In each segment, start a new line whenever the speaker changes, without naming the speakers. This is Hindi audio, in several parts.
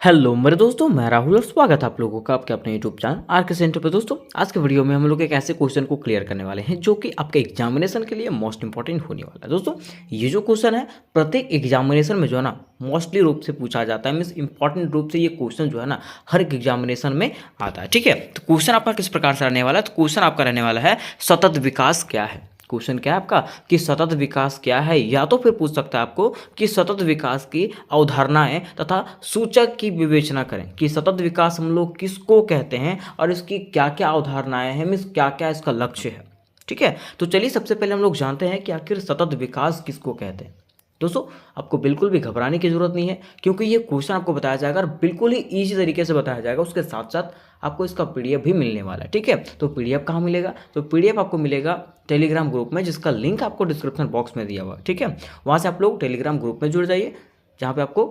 हेलो मेरे दोस्तों, मैं राहुल और स्वागत है आप लोगों का आपके अपने यूट्यूब चैनल आर के सेंटर पे। दोस्तों आज के वीडियो में हम लोग एक ऐसे क्वेश्चन को क्लियर करने वाले हैं जो कि आपके एग्जामिनेशन के लिए मोस्ट इंपॉर्टेंट होने वाला है। दोस्तों ये जो क्वेश्चन है प्रत्येक एग्जामिनेशन में जो है ना मोस्टली रूप से पूछा जाता है, मीन्स इंपॉर्टेंट रूप से ये क्वेश्चन जो है ना हर एक एग्जामिनेशन में आता है। ठीक है, तो क्वेश्चन आपका किस प्रकार से रहने वाला है? तो क्वेश्चन आपका रहने वाला है सतत विकास क्या है। क्वेश्चन क्या है आपका कि सतत विकास क्या है, या तो फिर पूछ सकता है आपको कि सतत विकास की अवधारणाएं तथा सूचक की विवेचना करें कि सतत विकास हम लोग किसको कहते हैं और इसकी क्या क्या अवधारणाएं हैं, मीन्स क्या क्या इसका लक्ष्य है। ठीक है, तो चलिए सबसे पहले हम लोग जानते हैं कि आखिर सतत विकास किसको कहते हैं। दोस्तों आपको बिल्कुल भी घबराने की जरूरत नहीं है, क्योंकि ये क्वेश्चन आपको बताया जाएगा और बिल्कुल ही ईजी तरीके से बताया जाएगा। उसके साथ साथ आपको इसका पीडीएफ भी मिलने वाला है। ठीक है, तो पीडीएफ कहाँ मिलेगा? तो पीडीएफ आपको मिलेगा टेलीग्राम ग्रुप में, जिसका लिंक आपको डिस्क्रिप्शन बॉक्स में दिया हुआ है। ठीक है, वहाँ से आप लोग टेलीग्राम ग्रुप में जुड़ जाइए, जहाँ पे आपको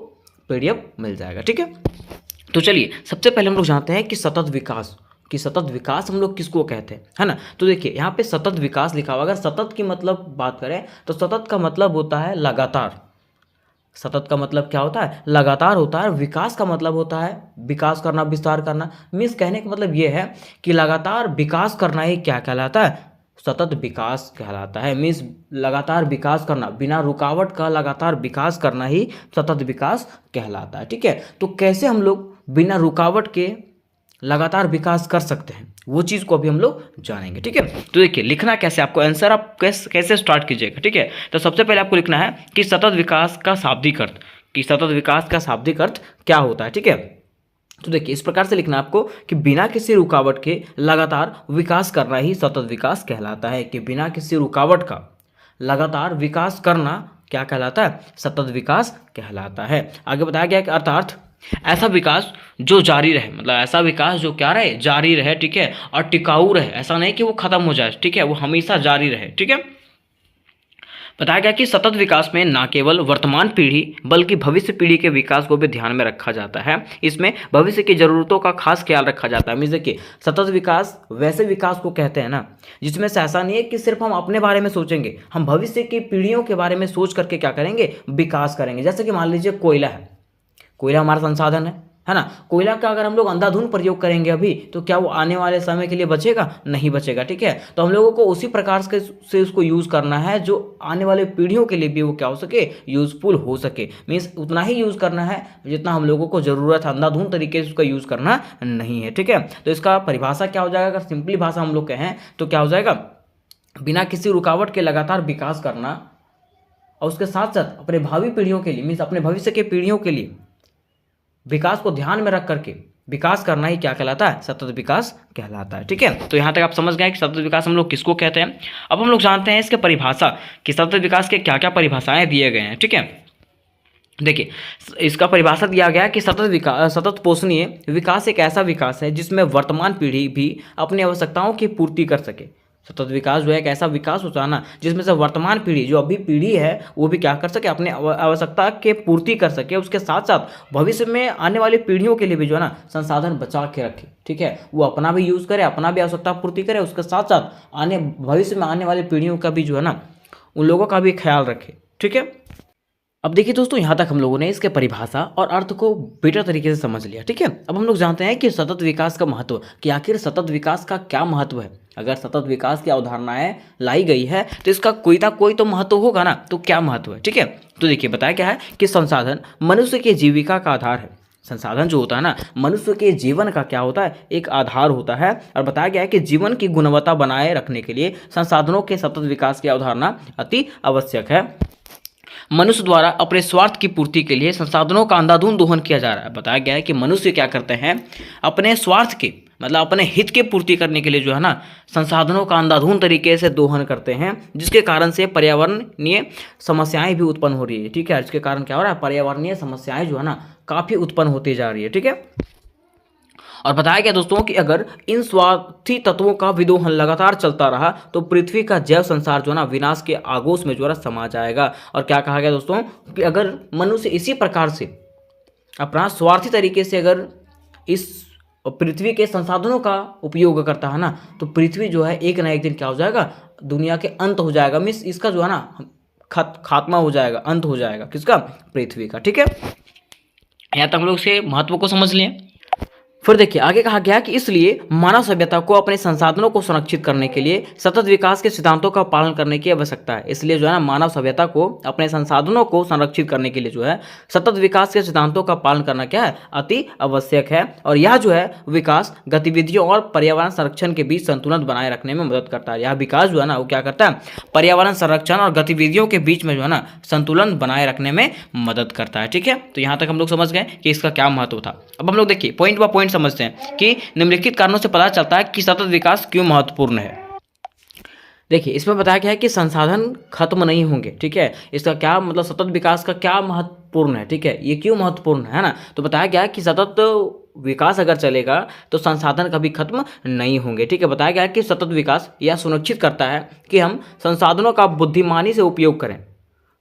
पीडीएफ मिल जाएगा। ठीक है, तो चलिए सबसे पहले हम लोग जानते हैं कि सतत विकास हम लोग किसको कहते हैं, है ना। तो देखिए यहाँ पे सतत विकास लिखा हुआ, अगर सतत की मतलब बात करें तो सतत का मतलब होता है लगातार। सतत का मतलब क्या होता है? लगातार होता है। विकास का मतलब होता है विकास करना, विस्तार करना। मीन्स कहने का मतलब ये है कि लगातार विकास करना ही क्या कहलाता है? सतत विकास कहलाता है। मीन्स लगातार विकास करना, बिना रुकावट का लगातार विकास करना ही सतत विकास कहलाता है। ठीक है, तो कैसे हम लोग बिना रुकावट के लगातार विकास कर सकते हैं, वो चीज़ को अभी हम लोग जानेंगे। ठीक है, तो देखिए लिखना कैसे, आपको आंसर आप कैसे स्टार्ट कीजिएगा। ठीक है, तो सबसे पहले आपको लिखना है कि सतत विकास का शाब्दिक अर्थ, कि सतत विकास का शाब्दिक अर्थ क्या होता है। ठीक है, तो देखिए इस प्रकार से लिखना आपको कि बिना किसी रुकावट के लगातार विकास करना ही सतत विकास कहलाता है। कि बिना किसी रुकावट का लगातार विकास करना क्या कहलाता है? सतत विकास कहलाता है। आगे बताया गया कि अर्थात ऐसा विकास जो जारी रहे, मतलब ऐसा विकास जो क्या रहे? जारी रहे। ठीक है, और टिकाऊ रहे, ऐसा नहीं कि वो खत्म हो जाए। ठीक है, वो हमेशा जारी रहे। ठीक है, बताया गया कि सतत विकास में न केवल वर्तमान पीढ़ी बल्कि भविष्य पीढ़ी के विकास को भी ध्यान में रखा जाता है। इसमें भविष्य की जरूरतों का खास ख्याल रखा जाता है। मीन्स देखिए सतत विकास वैसे विकास को कहते हैं ना जिसमें से ऐसा नहीं है कि सिर्फ हम अपने बारे में सोचेंगे, हम भविष्य की पीढ़ियों के बारे में सोच करके क्या करेंगे? विकास करेंगे। जैसे कि मान लीजिए कोयला है, कोयला हमारा संसाधन है ना। कोयला का अगर हम लोग अंधाधुंध प्रयोग करेंगे अभी, तो क्या वो आने वाले समय के लिए बचेगा? नहीं बचेगा। ठीक है, तो हम लोगों को उसी प्रकार से उसको यूज़ करना है जो आने वाले पीढ़ियों के लिए भी वो क्या हो सके? यूज़फुल हो सके। मीन्स उतना ही यूज़ करना है जितना हम लोगों को ज़रूरत है, अंधाधुंध तरीके से उसका यूज़ करना नहीं है। ठीक है, तो इसका परिभाषा क्या हो जाएगा? अगर सिंपली भाषा हम लोग कहें तो क्या हो जाएगा? बिना किसी रुकावट के लगातार विकास करना और उसके साथ साथ अपने भावी पीढ़ियों के लिए, मीन्स अपने भविष्य के पीढ़ियों के लिए विकास को ध्यान में रख करके विकास करना ही क्या कहलाता है? सतत विकास कहलाता है। ठीक है, तो यहाँ तक आप समझ गए कि सतत विकास हम लोग किसको कहते हैं। अब हम लोग जानते हैं इसके परिभाषा कि सतत विकास के क्या क्या परिभाषाएं दिए गए हैं। ठीक है, देखिए इसका परिभाषा दिया गया है कि सतत पोषणीय विकास एक ऐसा विकास है जिसमें वर्तमान पीढ़ी भी अपनी आवश्यकताओं की पूर्ति कर सके। सतत विकास जो है एक ऐसा विकास होता है ना जिसमें से वर्तमान पीढ़ी, जो अभी पीढ़ी है, वो भी क्या कर सके? अपने आवश्यकता के पूर्ति कर सके। उसके साथ साथ भविष्य में आने वाली पीढ़ियों के लिए भी जो है ना संसाधन बचा के रखे। ठीक है, वो अपना भी यूज़ करे, अपना भी आवश्यकता पूर्ति करे, उसके साथ साथ भविष्य में आने वाली पीढ़ियों का भी जो है ना उन लोगों का भी ख्याल रखे। ठीक है, अब देखिए दोस्तों यहाँ तक हम लोगों ने इसके परिभाषा और अर्थ को बेटर तरीके से समझ लिया। ठीक है, अब हम लोग जानते हैं कि सतत विकास का महत्व, कि आखिर सतत विकास का क्या महत्व है। अगर सतत विकास की अवधारणाएं लाई गई है तो इसका कोई ना कोई तो महत्व होगा ना। तो क्या महत्व है? ठीक है, तो देखिए बताया क्या है कि संसाधन मनुष्य के जीविका का आधार है। संसाधन जो होता है ना मनुष्य के जीवन का क्या होता है? एक आधार होता है। और बताया गया है कि जीवन की गुणवत्ता बनाए रखने के लिए संसाधनों के सतत विकास की अवधारणा अति आवश्यक है। मनुष्य द्वारा अपने स्वार्थ की पूर्ति के लिए संसाधनों का अंधाधुंध दोहन किया जा रहा है। बताया गया है कि मनुष्य क्या करते हैं? अपने स्वार्थ के, मतलब अपने हित की पूर्ति करने के लिए जो है ना संसाधनों का अंधाधुंध तरीके से दोहन करते हैं, जिसके कारण से पर्यावरणीय समस्याएं भी उत्पन्न हो रही है। ठीक है, इसके कारण क्या हो रहा है? पर्यावरणीय समस्याएं जो है ना काफ़ी उत्पन्न होती जा रही है। ठीक है, और बताया गया दोस्तों कि अगर इन स्वार्थी तत्वों का विदोहन लगातार चलता रहा तो पृथ्वी का जैव संसार जो है ना विनाश के आगोश में जो है समा जाएगा। और क्या कहा गया दोस्तों कि अगर मनुष्य इसी प्रकार से अपना स्वार्थी तरीके से अगर इस पृथ्वी के संसाधनों का उपयोग करता है ना तो पृथ्वी जो है एक ना एक दिन क्या हो जाएगा? दुनिया के अंत हो जाएगा। मीन्स इसका जो है ना खात्मा हो जाएगा, अंत हो जाएगा। किसका? पृथ्वी का। ठीक है, यहाँ तक हम लोग इसके महत्व को समझ लिए। फिर देखिए आगे कहा गया कि इसलिए मानव सभ्यता को अपने संसाधनों को संरक्षित करने के लिए सतत विकास के सिद्धांतों का पालन करने की आवश्यकता है। इसलिए जो है ना मानव सभ्यता को अपने संसाधनों को संरक्षित करने के लिए जो है सतत विकास के सिद्धांतों का पालन करना क्या है, अति आवश्यक है। और यह जो है विकास गतिविधियों और पर्यावरण संरक्षण के बीच संतुलन बनाए रखने में मदद करता है। यह विकास जो है ना वो क्या करता है, पर्यावरण संरक्षण और गतिविधियों के बीच में जो है ना संतुलन बनाए रखने में मदद करता है। ठीक है, तो यहाँ तक हम लोग समझ गए कि इसका क्या महत्व था। अब हम लोग देखिए पॉइंट बाय पॉइंट समझते हैं कि निम्नलिखित कारणों से पता चलता है कि सतत विकास क्यों महत्वपूर्ण है। देखिए इसमें बताया गया है कि संसाधन खत्म नहीं होंगे। ठीक है, इसका क्या मतलब, सतत विकास का क्या महत्वपूर्ण है। ठीक है, ये क्यों महत्वपूर्ण है ना, तो बताया गया है कि सतत विकास अगर चलेगा तो संसाधन कभी खत्म नहीं होंगे। ठीक है, बताया गया है कि सतत विकास यह सुनिश्चित करता है कि हम संसाधनों का बुद्धिमानी से उपयोग करें।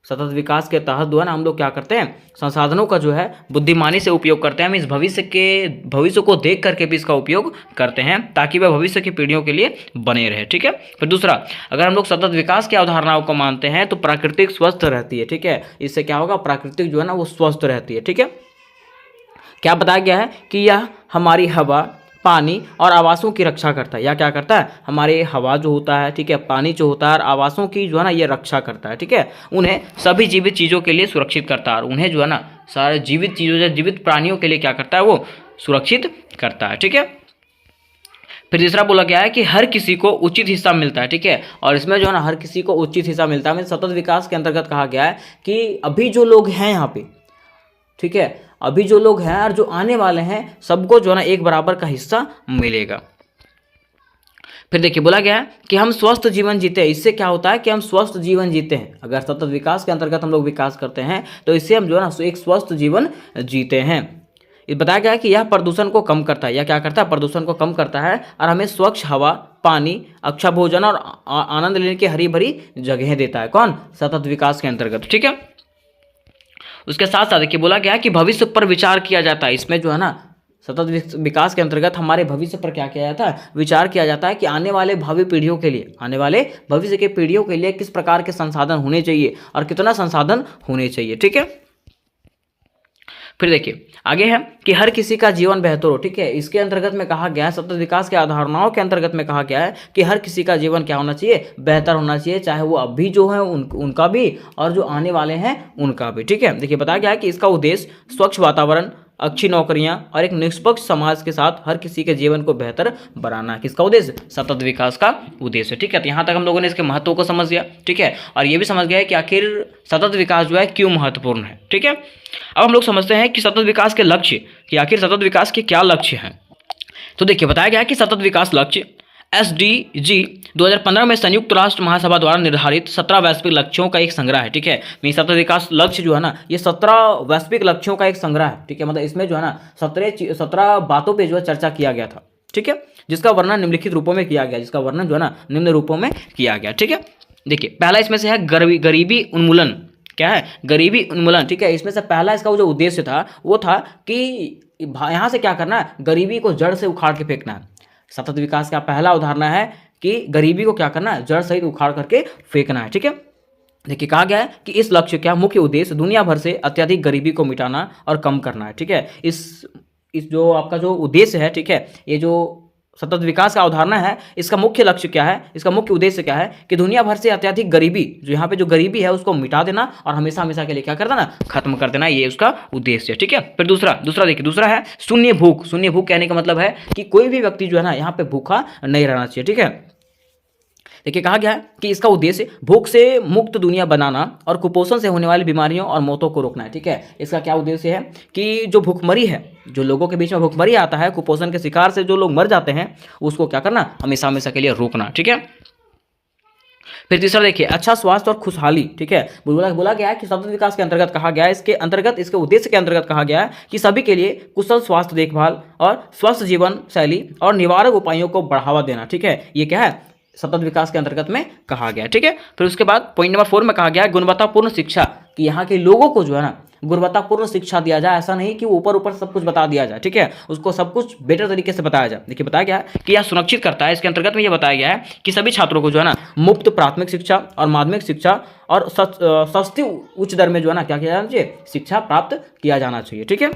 सतत विकास के तहत जो है ना हम लोग क्या करते हैं, संसाधनों का जो है बुद्धिमानी से उपयोग करते हैं। हम इस भविष्य को देख करके भी इसका उपयोग करते हैं ताकि वह भविष्य की पीढ़ियों के लिए बने रहे। ठीक है, फिर दूसरा, अगर हम लोग सतत विकास की अवधारणाओं को मानते हैं तो प्राकृतिक स्वस्थ रहती है। ठीक है, इससे क्या होगा, प्राकृतिक जो है ना वो स्वस्थ रहती है। ठीक है, क्या बताया गया है कि यह हमारी हवा, पानी और आवासों की रक्षा करता है। या क्या करता है, हमारे हवा जो होता है, ठीक है, पानी जो होता है और आवासों की जो है ना ये रक्षा करता है। ठीक है, उन्हें सभी जीवित चीज़ों के लिए सुरक्षित करता है और उन्हें जो है ना सारे जीवित चीज़ों, जीवित प्राणियों के लिए क्या करता है, वो सुरक्षित करता है। ठीक है, फिर तीसरा बोला गया है कि हर किसी को उचित हिस्सा मिलता है। ठीक है, और इसमें जो है ना हर किसी को उचित हिस्सा मिलता है। सतत विकास के अंतर्गत कहा गया है कि अभी जो लोग हैं यहाँ पे, ठीक है, अभी जो लोग हैं और जो आने वाले हैं सबको जो है ना एक बराबर का हिस्सा मिलेगा। फिर देखिए बोला गया है कि हम स्वस्थ जीवन जीते हैं। इससे क्या होता है कि हम स्वस्थ जीवन जीते हैं। अगर सतत विकास के अंतर्गत हम लोग विकास करते हैं तो इससे हम जो है ना एक स्वस्थ जीवन जीते हैं। ये बताया गया है कि यह प्रदूषण को कम करता है। यह क्या करता है, प्रदूषण को कम करता है और हमें स्वच्छ हवा, पानी, अच्छा भोजन और आनंद लेने की हरी भरी जगह देता है। कौन, सतत विकास के अंतर्गत। ठीक है, उसके साथ साथ देखिए बोला गया है कि भविष्य पर विचार किया जाता है। इसमें जो है ना सतत विकास के अंतर्गत हमारे भविष्य पर क्या किया जाता है, विचार किया जाता है कि आने वाले भावी पीढ़ियों के लिए, आने वाले भविष्य के पीढ़ियों के लिए किस प्रकार के संसाधन होने चाहिए और कितना संसाधन होने चाहिए। ठीक है, फिर देखिए आगे है कि हर किसी का जीवन बेहतर हो। ठीक है, इसके अंतर्गत में कहा गया है, सतत विकास के अवधारणाओं के अंतर्गत में कहा गया है कि हर किसी का जीवन क्या होना चाहिए, बेहतर होना चाहिए, चाहे वो अभी जो है उनका भी और जो आने वाले हैं उनका भी। ठीक है, देखिए बताया गया है कि इसका उद्देश्य स्वच्छ वातावरण, अच्छी नौकरियां और एक निष्पक्ष समाज के साथ हर किसी के जीवन को बेहतर बनाना। किसका उद्देश्य, सतत विकास का उद्देश्य। ठीक है, तो यहाँ तक हम लोगों ने इसके महत्व को समझ लिया। ठीक है, और ये भी समझ गया कि आखिर सतत विकास जो है क्यों महत्वपूर्ण है। ठीक है, अब हम लोग समझते हैं कि सतत विकास के लक्ष्य, कि आखिर सतत विकास के क्या लक्ष्य हैं। तो देखिए बताया गया है कि सतत विकास लक्ष्य SDG 2015 में संयुक्त राष्ट्र महासभा द्वारा निर्धारित 17 वैश्विक लक्ष्यों का एक संग्रह है। ठीक है, सतत विकास लक्ष्य जो है ना ये 17 वैश्विक लक्ष्यों का एक संग्रह है। ठीक है, मतलब इसमें जो है ना 17 बातों पे जो है चर्चा किया गया था। ठीक है, जिसका वर्णन निम्नलिखित रूपों में किया गया, जिसका वर्णन जो है ना निम्न रूपों में किया गया। ठीक है, देखिए पहला इसमें से है गरीबी उन्मूलन। क्या है, गरीबी उन्मूलन। ठीक है, इसमें से पहला इसका जो उद्देश्य था वो था कि यहाँ से क्या करना है, गरीबी को जड़ से उखाड़ के फेंकना है। सतत विकास का पहला उदाहरण है कि गरीबी को क्या करना है, जड़ सहित उखाड़ करके फेंकना है। ठीक है, देखिए कहा गया है कि इस लक्ष्य का मुख्य उद्देश्य दुनिया भर से अत्यधिक गरीबी को मिटाना और कम करना है। ठीक है, इस जो आपका जो उद्देश्य है, ठीक है, ये जो सतत विकास का अवधारणा है, इसका मुख्य लक्ष्य क्या है, इसका मुख्य उद्देश्य क्या है कि दुनिया भर से अत्यधिक गरीबी, जो यहाँ पे जो गरीबी है उसको मिटा देना और हमेशा हमेशा के लिए क्या कर देना, खत्म कर देना। ये उसका उद्देश्य है। ठीक है, फिर दूसरा देखिए दूसरा है शून्य भूख। शून्य भूख कहने का मतलब है कि कोई भी व्यक्ति जो है ना यहाँ पे भूखा नहीं रहना चाहिए। ठीक है, देखिए कहा गया है कि इसका उद्देश्य भूख से मुक्त दुनिया बनाना और कुपोषण से होने वाली बीमारियों और मौतों को रोकना है। ठीक है, इसका क्या उद्देश्य है कि जो भूखमरी है, जो लोगों के बीच में भूखमरी आता है, कुपोषण के शिकार से जो लोग मर जाते हैं, उसको क्या करना, हमेशा हमेशा के लिए रोकना। ठीक है, फिर तीसरा देखिए अच्छा स्वास्थ्य और खुशहाली। ठीक है, बोला गया है कि सतत विकास के अंतर्गत कहा गया है, इसके अंतर्गत, इसके उद्देश्य के अंतर्गत कहा गया है कि सभी के लिए कुशल स्वास्थ्य देखभाल और स्वस्थ जीवन शैली और निवारक उपायों को बढ़ावा देना। ठीक है, ये क्या है, सतत विकास के अंतर्गत में कहा गया है। ठीक है, फिर उसके बाद पॉइंट नंबर 4 में कहा गया है गुणवत्तापूर्ण शिक्षा, कि यहाँ के लोगों को जो है ना गुणवत्तापूर्ण शिक्षा दिया जाए। ऐसा नहीं कि ऊपर सब कुछ बता दिया जाए। ठीक है, उसको सब कुछ बेटर तरीके से बताया जाए। देखिए बताया गया है कि यह सुनिश्चित करता है, इसके अंतर्गत में यह बताया गया है कि सभी छात्रों को जो है ना मुफ्त प्राथमिक शिक्षा और माध्यमिक शिक्षा और सस्ती उच्च दर में जो है ना क्या किया जाना चाहिए, शिक्षा प्राप्त किया जाना चाहिए। ठीक है,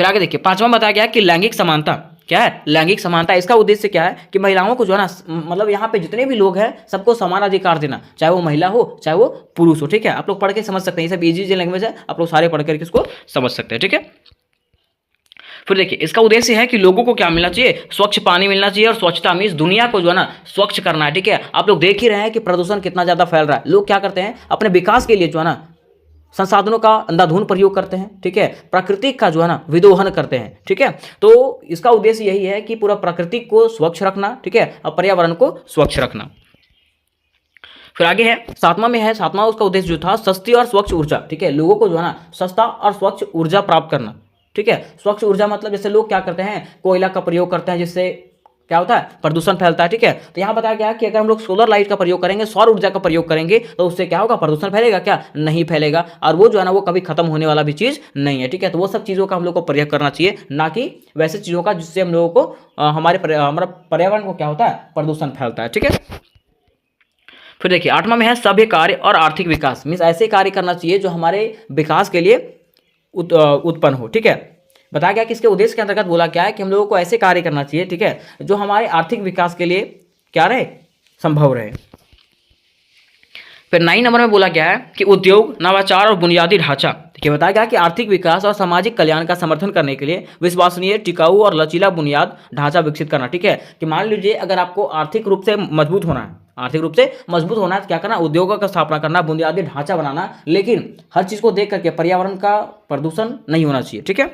फिर आगे देखिए, पांचवा बताया गया कि लैंगिक समानता। क्या है? लैंगिक समानता। इसका उद्देश्य क्या है कि महिलाओं को जो है ना, मतलब यहाँ पे जितने भी लोग हैं सबको समान अधिकार देना, चाहे वो महिला हो चाहे वो पुरुष हो। ठीक है, आप लोग पढ़ के समझ सकते हैं, ये सब इजी लैंग्वेज है, आप लोग सारे पढ़ करके इसको समझ सकते हैं। ठीक है, फिर देखिए, इसका उद्देश्य है कि लोगों को क्या मिलना चाहिए? स्वच्छ पानी मिलना चाहिए, और स्वच्छता मीन्स दुनिया को जो है ना स्वच्छ करना है। ठीक है, आप लोग देख ही रहे हैं कि प्रदूषण कितना ज्यादा फैल रहा है। लोग क्या करते हैं, अपने विकास के लिए जो है ना संसाधनों का अंधाधुंध प्रयोग करते हैं। ठीक है, प्रकृति का जो है ना विदोहन करते हैं। ठीक है, तो इसका उद्देश्य यही है कि पूरा प्रकृति को स्वच्छ रखना। ठीक है, और पर्यावरण को स्वच्छ रखना। फिर आगे है सातवां में है, सातवां उसका उद्देश्य जो था, सस्ती और स्वच्छ ऊर्जा। ठीक है, लोगों को जो है ना सस्ता और स्वच्छ ऊर्जा प्राप्त करना। ठीक है, स्वच्छ ऊर्जा मतलब जैसे लोग क्या करते हैं, कोयला का प्रयोग करते हैं, जिससे क्या होता है, प्रदूषण फैलता है। ठीक है, तो यहाँ बताया गया कि अगर हम लोग सोलर लाइट का प्रयोग करेंगे, सौर ऊर्जा का प्रयोग करेंगे, तो उससे क्या होगा, प्रदूषण फैलेगा क्या? नहीं फैलेगा। और वो जो है ना वो कभी खत्म होने वाला भी चीज नहीं है। ठीक है, तो वो सब चीजों का हम लोग को प्रयोग करना चाहिए, ना कि वैसे चीजों का जिससे हम लोगों को हमारा पर्यावरण को क्या होता है, प्रदूषण फैलता है। ठीक है, फिर देखिए आठवां में है सभ्य कार्य और आर्थिक विकास। मीन्स ऐसे कार्य करना चाहिए जो हमारे विकास के लिए उत्पन्न हो। ठीक है, बताया गया कि इसके उद्देश्य के अंतर्गत बोला क्या है कि हम लोगों को ऐसे कार्य करना चाहिए, ठीक है, जो हमारे आर्थिक विकास के लिए क्या रहे, संभव रहे। फिर 9 नंबर में बोला गया है कि उद्योग, नवाचार और बुनियादी ढांचा। देखिए बताया गया कि आर्थिक विकास और सामाजिक कल्याण का समर्थन करने के लिए विश्वसनीय, टिकाऊ और लचीला बुनियाद ढांचा विकसित करना। ठीक है, कि मान लीजिए अगर आपको आर्थिक रूप से मजबूत होना है, आर्थिक रूप से मजबूत होना है तो क्या करना, उद्योगों का स्थापना करना, बुनियादी ढांचा बनाना, लेकिन हर चीज को देख करके पर्यावरण का प्रदूषण नहीं होना चाहिए। ठीक है,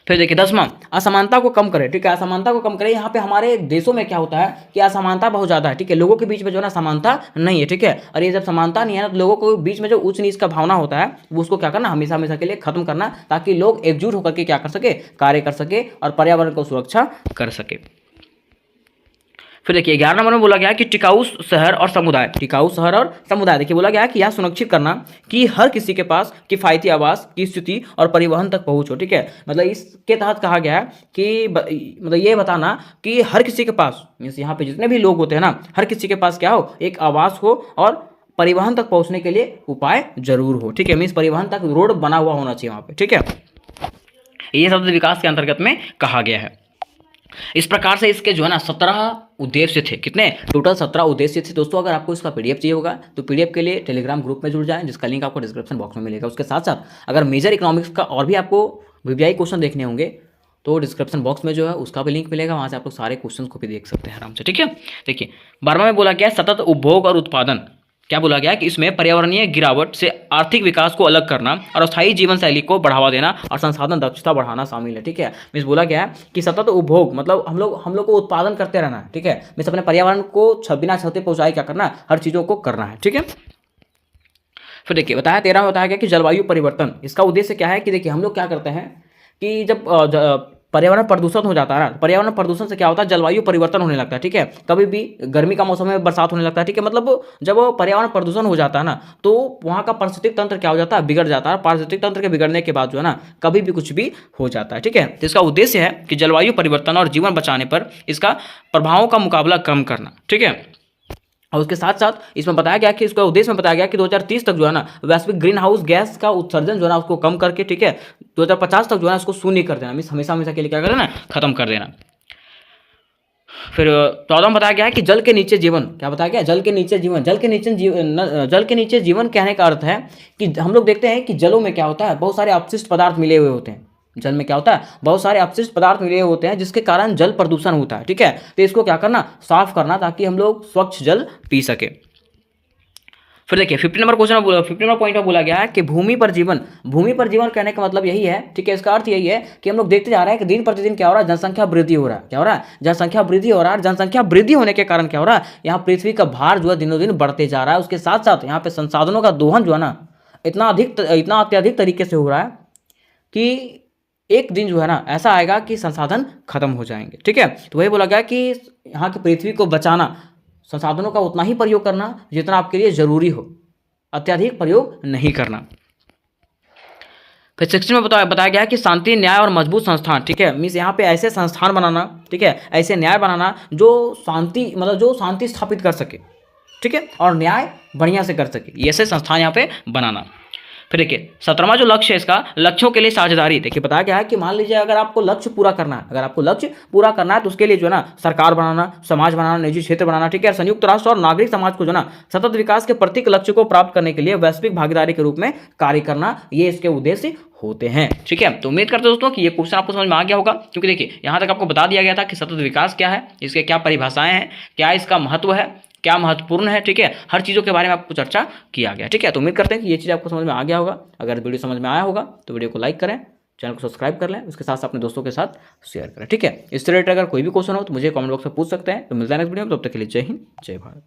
फिर देखिए 10वां, असमानता को कम करें। ठीक है, असमानता को कम करें। यहाँ पे हमारे देशों में क्या होता है कि असमानता बहुत ज्यादा है। ठीक है, लोगों के बीच में जो है ना समानता नहीं है। ठीक है, और ये जब समानता नहीं है ना, तो लोगों के बीच में जो उच्च नीच का भावना होता है वो उसको क्या करना, हमेशा हमेशा के लिए खत्म करना, ताकि लोग एकजुट होकर के क्या कर सके, कार्य कर सके और पर्यावरण को सुरक्षा कर सके। फिर देखिए 11 नंबर में बोला गया कि टिकाऊ शहर और समुदाय। टिकाऊ शहर और समुदाय, देखिए बोला गया कि यह सुनिश्चित करना कि हर किसी के पास किफायती आवास की स्थिति और परिवहन तक पहुंच हो। ठीक है, मतलब इसके तहत कहा गया है कि मतलब ये बताना कि हर किसी के पास, मीन्स यहाँ पे जितने भी लोग होते हैं ना, हर किसी के पास क्या हो, एक आवास हो और परिवहन तक पहुंचने के लिए उपाय जरूर हो। ठीक है, मीन्स परिवहन तक रोड बना हुआ होना चाहिए वहाँ पे। ठीक है, ये शब्द विकास के अंतर्गत में कहा गया है। इस प्रकार से इसके जो है ना 17 उद्देश्य थे। कितने? टोटल 17 उद्देश्य थे। दोस्तों अगर आपको इसका पीडीएफ चाहिए होगा तो पीडीएफ के लिए टेलीग्राम ग्रुप में जुड़ जाएं, जिसका लिंक आपको डिस्क्रिप्शन बॉक्स में मिलेगा। उसके साथ साथ अगर मेजर इकोनॉमिक्स का और भी आपको वीवीआई क्वेश्चन देखने होंगे तो डिस्क्रिप्शन बॉक्स में जो है उसका भी लिंक मिलेगा, वहाँ से आप लोग सारे क्वेश्चन को भी देख सकते हैं आराम से। ठीक है, देखिए 12वां में बोला गया सतत उपभोग और उत्पादन। क्या बोला गया कि इसमें पर्यावरणीय गिरावट से आर्थिक विकास को अलग करना और अस्थायी जीवन शैली को बढ़ावा देना और संसाधन दक्षता बढ़ाना शामिल है। ठीक है, मीन्स बोला गया है कि सतत उपभोग मतलब हम लोग को उत्पादन करते रहना है। ठीक है, मीन्स अपने पर्यावरण को बिना क्षति पहुंचाए क्या करना है, हर चीज़ों को करना है। ठीक है, फिर देखिए बताया 13 में बताया गया कि जलवायु परिवर्तन। इसका उद्देश्य क्या है कि देखिए हम लोग क्या करते हैं कि जब पर्यावरण प्रदूषण हो जाता है ना, पर्यावरण प्रदूषण से क्या होता है, जलवायु परिवर्तन होने लगता है। ठीक है, कभी भी गर्मी का मौसम में बरसात होने लगता है। ठीक है, मतलब जब पर्यावरण प्रदूषण हो जाता है ना तो वहाँ का पारिस्थितिक तंत्र क्या हो जाता है, बिगड़ जाता है। पारिस्थितिक तंत्र के बिगड़ने के बाद जो है ना कभी भी कुछ भी हो जाता है। ठीक है, तो इसका उद्देश्य है कि जलवायु परिवर्तन और जीवन बचाने पर इसका प्रभावों का मुकाबला कम करना। ठीक है, और उसके साथ साथ इसमें बताया गया कि इसका उद्देश्य में बताया गया कि 2030 तक जो है ना वैश्विक ग्रीन हाउस गैस का उत्सर्जन जो है ना उसको कम करके, ठीक है, 2050 तक जो है ना उसको शून्य कर देना, मीन्स हमेशा हमेशा के लिए क्या कर देना, खत्म कर देना। फिर 14 में बताया गया है कि जल के नीचे जीवन। क्या बताया गया, जल के नीचे जीवन। जल के नीचे जीवन कहने का अर्थ है कि हम लोग देखते हैं कि जलों में क्या होता है, बहुत सारे अपशिष्ट पदार्थ मिले हुए होते हैं। जल में क्या होता है, बहुत सारे अपशिष्ट पदार्थ मिले होते हैं जिसके कारण जल प्रदूषण होता है। ठीक है, तो इसको क्या करना, साफ करना, ताकि हम लोग स्वच्छ जल पी सके। फिर देखिए 15 नंबर क्वेश्चन में 15 नंबर पॉइंट में बोला गया है कि भूमि पर जीवन। भूमि पर जीवन कहने का मतलब यही है, ठीक है, इसका अर्थ यही है कि हम लोग देखते जा रहे हैं कि दिन प्रतिदिन क्या हो रहा है, जनसंख्या वृद्धि हो रहा है। क्या हो रहा है, जनसंख्या वृद्धि हो रहा है। जनसंख्या वृद्धि होने के कारण क्या हो रहा है, यहाँ पृथ्वी का भार जो है दिनों दिन बढ़ते जा रहा है। उसके साथ साथ यहाँ पे संसाधनों का दोहन जो है ना इतना अत्यधिक तरीके से हो रहा है कि एक दिन जो है ना ऐसा आएगा कि संसाधन खत्म हो जाएंगे। ठीक है, तो वही बोला गया कि यहाँ की पृथ्वी को बचाना, संसाधनों का उतना ही प्रयोग करना जितना आपके लिए जरूरी हो, अत्यधिक प्रयोग नहीं करना। फिर 16 में बताया गया कि शांति, न्याय और मजबूत संस्थान। ठीक है, मीन्स यहाँ पे ऐसे संस्थान बनाना, ठीक है, ऐसे न्याय बनाना जो शांति मतलब जो शांति स्थापित कर सके, ठीक है, और न्याय बढ़िया से कर सके, ऐसे संस्थान यहाँ पे बनाना। फिर फिर देखिए 17वां जो लक्ष्य है इसका, लक्ष्यों के लिए साझेदारी। देखिए बताया गया है कि मान लीजिए अगर आपको लक्ष्य पूरा करना है, अगर आपको लक्ष्य पूरा करना है तो उसके लिए जो है ना सरकार बनाना, समाज बनाना, निजी क्षेत्र बनाना, ठीक है, संयुक्त राष्ट्र और नागरिक समाज को जो ना सतत विकास के प्रत्येक लक्ष्य को प्राप्त करने के लिए वैश्विक भागीदारी के रूप में कार्य करना, ये इसके उद्देश्य होते हैं। ठीक है, तो उम्मीद करते हैं दोस्तों कि ये क्वेश्चन आपको समझ में आ गया होगा, क्योंकि देखिए यहां तक आपको बता दिया गया था कि सतत विकास क्या है, इसके क्या परिभाषाएं हैं, क्या इसका महत्व है, क्या महत्वपूर्ण है। ठीक है, हर चीज़ों के बारे में आपको चर्चा किया गया। ठीक है, तो उम्मीद करते हैं कि ये चीज़ आपको समझ में आ गया होगा। अगर वीडियो समझ में आया होगा तो वीडियो को लाइक करें, चैनल को सब्सक्राइब कर लें, उसके साथ अपने दोस्तों के साथ शेयर करें। ठीक है, इससे रिलेटेड अगर कोई भी क्वेश्चन हो तो मुझे कमेंट बॉक्स में पूछ सकते हैं। तो मिलता है नेक्स्ट वीडियो में, तब तक के लिए जय हिंद, जय भारत।